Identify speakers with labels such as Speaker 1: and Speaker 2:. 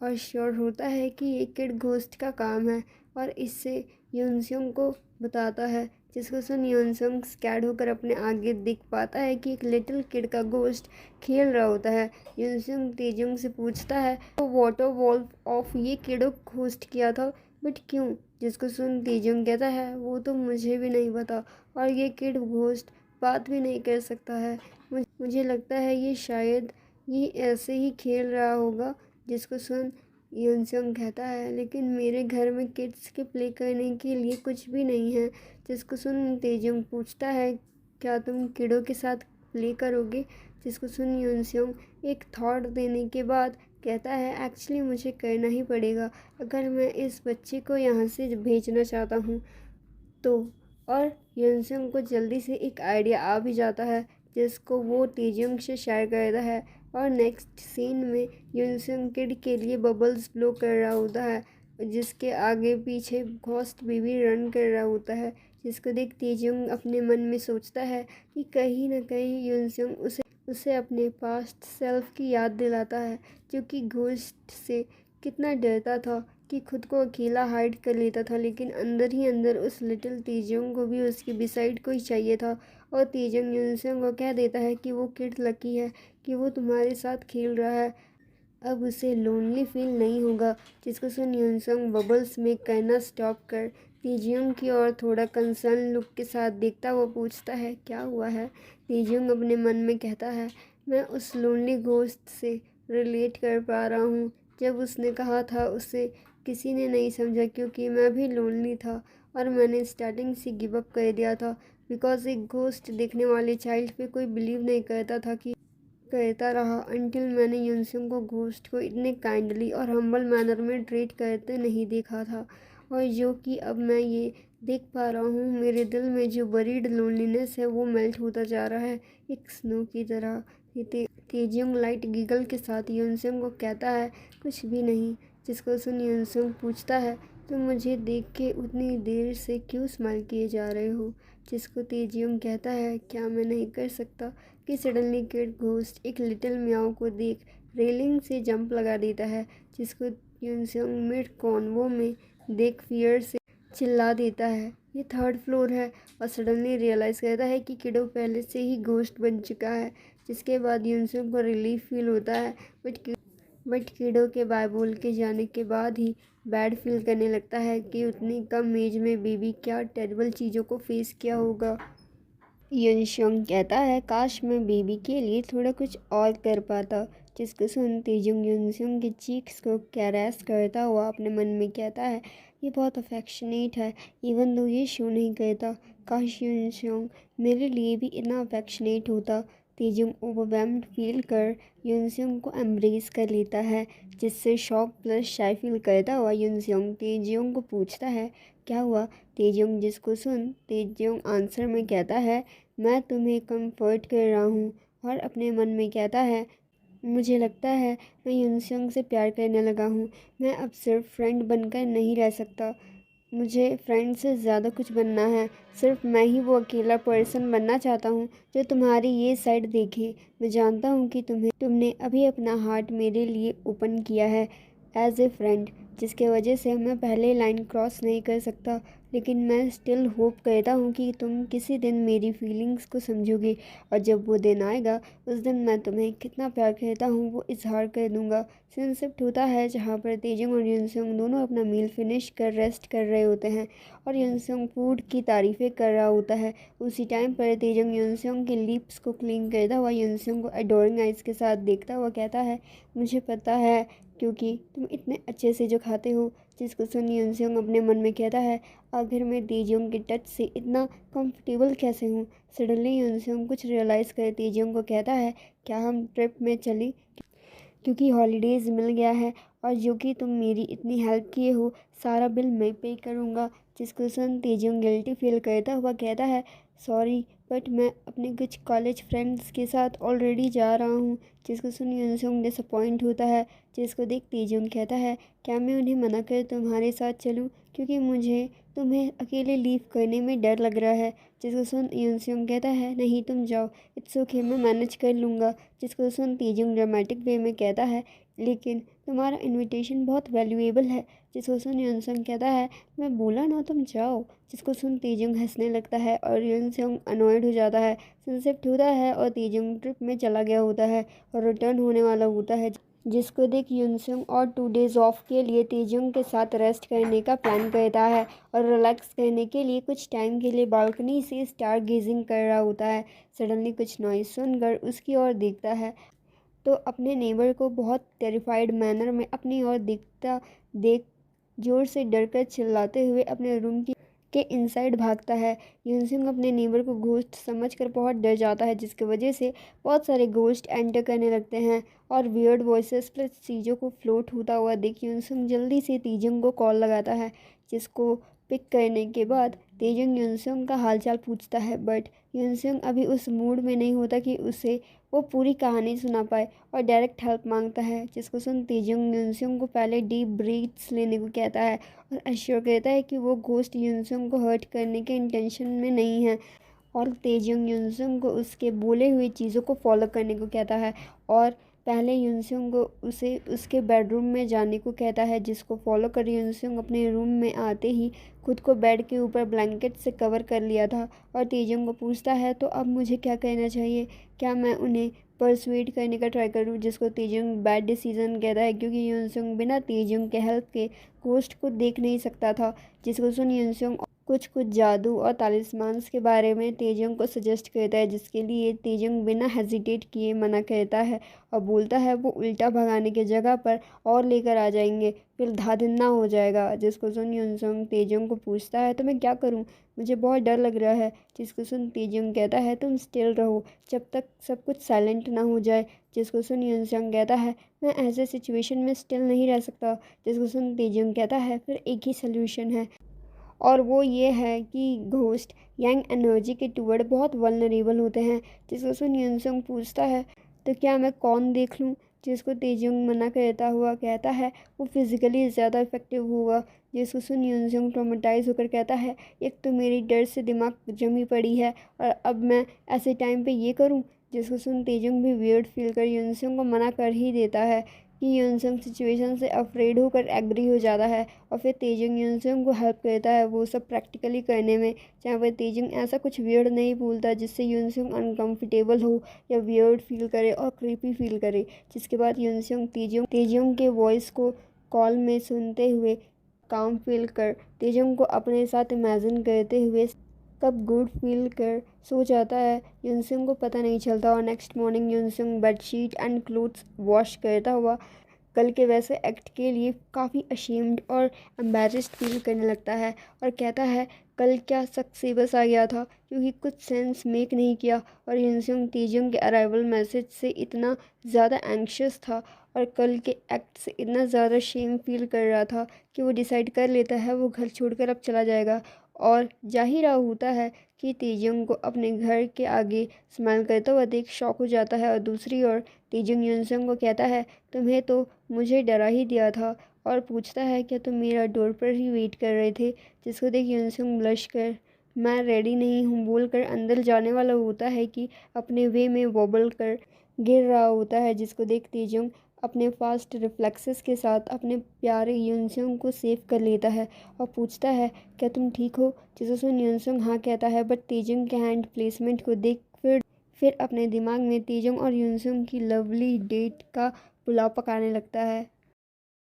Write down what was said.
Speaker 1: और श्योर होता है कि ये किड घोस्ट का काम है और इससे यूनसुंग को बताता है, जिसको सुन यूनसुंग स्कैर्ड होकर अपने आगे देख पाता है कि एक लिटिल किड का घोस्ट खेल रहा होता है। यूनसुंग तेजुंग से पूछता है तो वाटर वॉल्व ऑफ ये किडो घोस्ट किया था, बट क्यों? जिसको सुन तेजुंग कहता है वो तो मुझे भी नहीं पता, और ये किड घोस्ट बात भी नहीं कर सकता है। मुझे लगता है ये शायद ये ऐसे ही खेल रहा होगा। जिसको सुन यूनसुंग कहता है लेकिन मेरे घर में किड्स के प्ले करने के लिए कुछ भी नहीं है। जिसको सुन तेजुंग पूछता है क्या तुम किडो के साथ प्ले करोगे? जिसको सुन यूनसुंग एक थॉट देने के बाद कहता है एक्चुअली मुझे करना ही पड़ेगा अगर मैं इस बच्चे को यहाँ से भेजना चाहता हूँ तो। और यूनसुंग को जल्दी से एक आइडिया आ भी जाता है जिसको वो तेजुंग से शेयर करता है। और नेक्स्ट सीन में यूनसुंग किड के लिए बबल्स ब्लो कर रहा होता है, जिसके आगे पीछे घोस्ट बेबी रन कर रहा होता है। जिसको देख तेजुंग अपने मन में सोचता है कि कहीं ना कहीं यूनसुंग उसे अपने पास्ट सेल्फ की याद दिलाता है, जो कि घोस्ट से कितना डरता था कि खुद को अकेला हाइड कर लेता था, लेकिन अंदर ही अंदर उस लिटिल तेजुंग को भी उसके बिसाइड कोई चाहिए था। और तेजुंग यूनसुंग को कह देता है कि वो किड लकी है कि वो तुम्हारे साथ खेल रहा है, अब उसे लोनली फील नहीं होगा। जिसको सुन यूनसुंग बबल्स में करना स्टॉप कर तेजुंग की ओर थोड़ा कंसर्न लुक के साथ देखता हुआ पूछता है क्या हुआ है? तेजुंग अपने मन में कहता है मैं उस लोनली घोस्ट से रिलेट कर पा रहा हूँ। जब उसने कहा था उसे किसी ने नहीं समझा क्योंकि मैं भी लोनली था और मैंने स्टार्टिंग से गिव अप कर दिया था, बिकॉज एक घोस्ट देखने वाले चाइल्ड पे कोई बिलीव नहीं करता था कि कहता रहा अंटिल मैंने यूनसुंग को घोस्ट को इतने काइंडली और हम्बल मैनर में ट्रीट करते नहीं देखा था। और जो कि अब मैं ये देख पा रहा हूँ मेरे दिल में जो बरीड लोनलीनेस है वो मेल्ट होता जा रहा है एक स्नो की तरह। तेजुंग लाइट गिगल के साथ यूनसुंग को कहता है कुछ भी नहीं। जिसको सुन यूनसुंग पूछता है तुम मुझे देख के उतनी देर से क्यों स्माइल किए जा रहे हो? जिसको तेजुंग कहता है क्या मैं नहीं कर सकता कि सडनली किड घोस्ट एक लिटिल म्याओ को देख रेलिंग से जंप लगा देता है। जिसको यूनसुंग मिड कॉन्वो में देख फियर से चिल्ला देता है ये थर्ड फ्लोर है, और सडनली रियलाइज़ करता है कि किडो पहले से ही घोस्ट बन चुका है। जिसके बाद यूनसुंग को रिलीफ फील होता है, बट किडो के बाय बोल के जाने के बाद ही बैड फील करने लगता है कि उतनी कम एज में बेबी क्या टेरिबल चीज़ों को फेस किया होगा। यूनसुंग कहता है काश मैं बेबी के लिए थोड़ा कुछ और कर पाता। जिसको सुन तेजुंग यूनसुंग के चीक्स को कैरेस करता हुआ अपने मन में कहता है ये बहुत अफेक्शनेट है इवन दो ये शो नहीं करता। काश यूनसुंग मेरे लिए भी इतना अफेक्शनेट होता। तेजुंग ओवरवेल्म्ड फील कर यूनसुंग को एम्ब्रेस कर लेता है, जिससे शॉक प्लस शाय फील करता हुआ यूनसुंग तेजुंग को पूछता है क्या हुआ? तेजुंग जिसको सुन तेजुंग आंसर में कहता है मैं तुम्हें कंफर्ट कर रहा हूँ, और अपने मन में कहता है मुझे लगता है मैं यूनसुंग से प्यार करने लगा हूँ। मैं अब सिर्फ फ्रेंड बनकर नहीं रह सकता, मुझे फ्रेंड से ज़्यादा कुछ बनना है। सिर्फ मैं ही वो अकेला पर्सन बनना चाहता हूँ जो तुम्हारी ये साइड देखे। मैं जानता हूँ कि तुमने अभी अपना हार्ट मेरे लिए ओपन किया है एज ए फ्रेंड, जिसके वजह से मैं पहले लाइन क्रॉस नहीं कर सकता, लेकिन मैं स्टिल होप करता हूँ कि तुम किसी दिन मेरी फीलिंग्स को समझोगे, और जब वो दिन आएगा उस दिन मैं तुम्हें कितना प्यार करता हूँ वो इजहार कर दूँगा। सीन शिफ्ट होता है जहाँ पर तेजुंग और यूनसुंग दोनों अपना मील फिनिश कर रेस्ट कर रहे होते हैं और यूनसुंग फूड की तारीफ़ें कर रहा होता है। उसी टाइम पर तेजुंग यूनसुंग के लिप्स को क्लीन करता हुआ यूनसुंग को अडोरिंग आइज़ के साथ देखता हुआ कहता है मुझे पता है क्योंकि तुम इतने अच्छे से जो खाते हो। जिसको सुन यूनसुंग अपने मन में कहता है आखिर मैं तेजुंग के टच से इतना कंफर्टेबल कैसे हूँ। सडनली यूनसुंग कुछ रियलाइज़ कर तेजुंग को कहता है क्या हम ट्रिप में चलें, क्योंकि हॉलीडेज़ मिल गया है और जो कि तुम मेरी इतनी हेल्प किए हो सारा बिल मैं पे करूँगा। जिसको सुन तेजुंग गिल्टी फील करता हुआ कहता है सॉरी बट मैं अपने कुछ कॉलेज फ्रेंड्स के साथ ऑलरेडी जा रहा हूँ। जिसको सुन यूनसुंग डिसअपॉइंट होता है। जिसको देख तेजुंग कहता है क्या मैं उन्हें मना कर तुम्हारे साथ चलूँ, क्योंकि मुझे तुम्हें अकेले लीव करने में डर लग रहा है। जिसको सुन यूनसुंग कहता है नहीं तुम जाओ, इट्स ओके मैं मैनेज कर लूँगा। जिसको सुन तेजुंग ड्रामेटिक वे में कहता है लेकिन तुम्हारा इनविटेशन बहुत वैल्यूएबल है। जिसको सुन यूनसंग कहता है, मैं बोला ना तुम जाओ। जिसको सुन तेजुंग हंसने लगता है और यूनसंग अनॉयड हो जाता है। सनसेट होता है और तेजुंग ट्रिप में चला गया होता है और रिटर्न होने वाला होता है। जिसको देख यूनसंग और 2 डेज़ ऑफ के लिए तेजुंग के साथ रेस्ट करने का प्लान करता है और रिलैक्स करने के लिए कुछ टाइम के लिए बालकनी से स्टार गेजिंग कर रहा होता है। सडनली कुछ नॉइज़ सुनकर उसकी ओर देखता है तो अपने नेबर को बहुत टेरिफाइड मैनर में अपनी ओर देखता देख जोर से डरकर चिल्लाते हुए अपने रूम के इनसाइड भागता है। यूनसुंग अपने नेबर को घोस्ट समझकर बहुत डर जाता है, जिसकी वजह से बहुत सारे घोस्ट एंटर करने लगते हैं और वियर्ड वॉइसेस प्लस चीज़ों को फ्लोट होता हुआ देख यूनसुंग जल्दी से तीजंग को कॉल लगाता है। जिसको पिक करने के बाद तेजुंग यूनसुंग का हालचाल पूछता है, बट यूनसुंग अभी उस मूड में नहीं होता कि उसे वो पूरी कहानी सुना पाए और डायरेक्ट हेल्प मांगता है। जिसको सुन तेजुंग यूनसुंग को पहले डीप ब्रीथ्स लेने को कहता है और एश्योर कहता है कि वो घोस्ट यूनसुंग को हर्ट करने के इंटेंशन में नहीं है और तेजुंग यूनसुंग को उसके बोले हुए चीज़ों को फॉलो करने को कहता है और पहले यूनसुंग को उसे उसके बेडरूम में जाने को कहता है। जिसको फॉलो कर यूनसुंग अपने रूम में आते ही खुद को बेड के ऊपर ब्लैंकेट से कवर कर लिया था और तेजुंग को पूछता है, तो अब मुझे क्या करना चाहिए? क्या मैं उन्हें परसुएड करने का ट्राई करूं? जिसको तेजुंग बैड डिसीजन कहता है क्योंकि यूनसुंग बिना तेजुंग के हेल्प के घोस्ट को देख नहीं सकता था। जिसको सुन यूनसुंग कुछ जादू और तालिस्मान्स के बारे में तेजुंग को सजेस्ट करता है, जिसके लिए तेजुंग बिना हेजिटेट किए मना करता है और बोलता है वो उल्टा भगाने की जगह पर और लेकर आ जाएंगे, फिर धाधिन्ना हो जाएगा। जिसको सुन यूनसुंग तेजुंग को पूछता है, तो मैं क्या करूं? मुझे बहुत डर लग रहा है। जिसको सुन तेजुंग कहता है, तुम स्टिल रहो जब तक सब कुछ साइलेंट ना हो जाए। जिसको सुन यूनसुंग कहता है, मैं ऐसे सिचुएशन में स्टिल नहीं रह सकता। जिसको सुन तेजुंग कहता है, फिर एक ही सोल्यूशन है और वो ये है कि घोस्ट यंग एनर्जी के टूवर्ड बहुत वल्नरेबल होते हैं। जिसको सुन यूनसुंग पूछता है, तो क्या मैं कौन देख लूँ? जिसको तेजुंग मना करता हुआ कहता है, वो फिज़िकली ज़्यादा इफेक्टिव होगा। जिसको सुन यूनसुंग ट्रॉमेटाइज होकर कहता है, एक तो मेरी डर से दिमाग जमी पड़ी है और अब मैं ऐसे टाइम पे ये करूँ। जिसको सुन तेजुंग भी वियर्ड फील कर यूनसुंग को मना कर ही देता है कि यूनसुंग सिचुएशन से अफ्रेड होकर एग्री हो जाता है और फिर तेजुंग यूनसुंग को हेल्प करता है वो सब प्रैक्टिकली करने में, जहाँ पर तेजुंग ऐसा कुछ वियर्ड नहीं भूलता जिससे यूनसुंग अनकंफर्टेबल हो या वियर्ड फील करे और क्रीपी फील करे। जिसके बाद यूनसुंग तेजुंग के वॉइस को कॉल में सुनते हुए काम फील कर तेजुंग को अपने साथ इमेजिन करते हुए कब गुड फील कर सो जाता है। यूनसुंग को पता नहीं चलता और next morning using bedsheet and clothes wash करता हुआ कल के वैसे एक्ट के लिए काफ़ी अशेम्ड और एम्बैरेस्ड फील करने लगता है और कहता है, कल क्या सक्सेबस आ गया था क्योंकि कुछ सेंस मेक नहीं किया। और यूनसुंग तेजुंग के अराइवल मैसेज से इतना ज़्यादा एंक्शस था और कल के एक्ट से इतना ज़्यादा शेम फील कर रहा था कि वो डिसाइड कर लेता है वो घर छोड़कर अब चला जाएगा और जा ही रहा होता है कि तेजुंग को अपने घर के आगे स्माइल करता हुआ देख शॉक हो जाता है। और दूसरी ओर तेजुंग यूनसुंग को कहता है, तुम्हें तो मुझे डरा ही दिया था और पूछता है, क्या तुम मेरा डोर पर ही वेट कर रहे थे? जिसको देख यूनसुंग ब्लश कर मैं रेडी नहीं हूँ बोलकर अंदर जाने वाला होता है कि अपने वे में वॉबल कर गिर रहा होता है। जिसको देख तेजुंग अपने फास्ट रिफ्लेक्सेस के साथ अपने प्यारे यूनसुंग को सेव कर लेता है और पूछता है, क्या तुम ठीक हो? जिसको सुन यूनसुंग हाँ कहता है, बट तेजुंग के हैंड प्लेसमेंट को देख फिर अपने दिमाग में तेजुंग और यूनसुंग की लवली डेट का पुलाव पकाने लगता है।